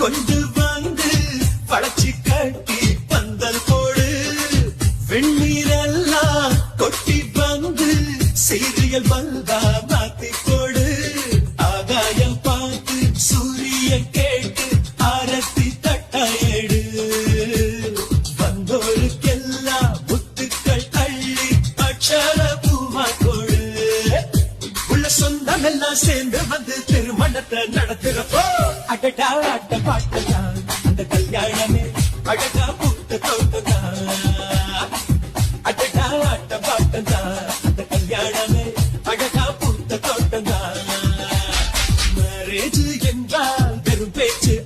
கொண்டு வந்து பழச்சி கட்டி பந்தல் போடு வெண்ணீரெல்லாம் கொட்டி வந்து சீரியல் பல்பா மாத்தி போடு ஆகாயம் பார்த்து சூரியன் கேட்டு ஆரத்தி தட்டாயேடு வந்தோருக்கெல்லாம் முத்துக்கள் அள்ளி அக்ஷர பூமா கொடு உள்ள சொந்தம் எல்லாம் சேர்ந்து வந்து திருமணத்தை நடத்துறப்போ அடடா அட்ட பாட்டதான் அந்த கல்யாணமே அழகா பூத்த தோட்டதான் அடடா அட்ட பாட்டதான் அந்த கல்யாணமே அழகா பூத்த தோட்டதான் மேரேஜ் என்றால் வெறும் பேச்சு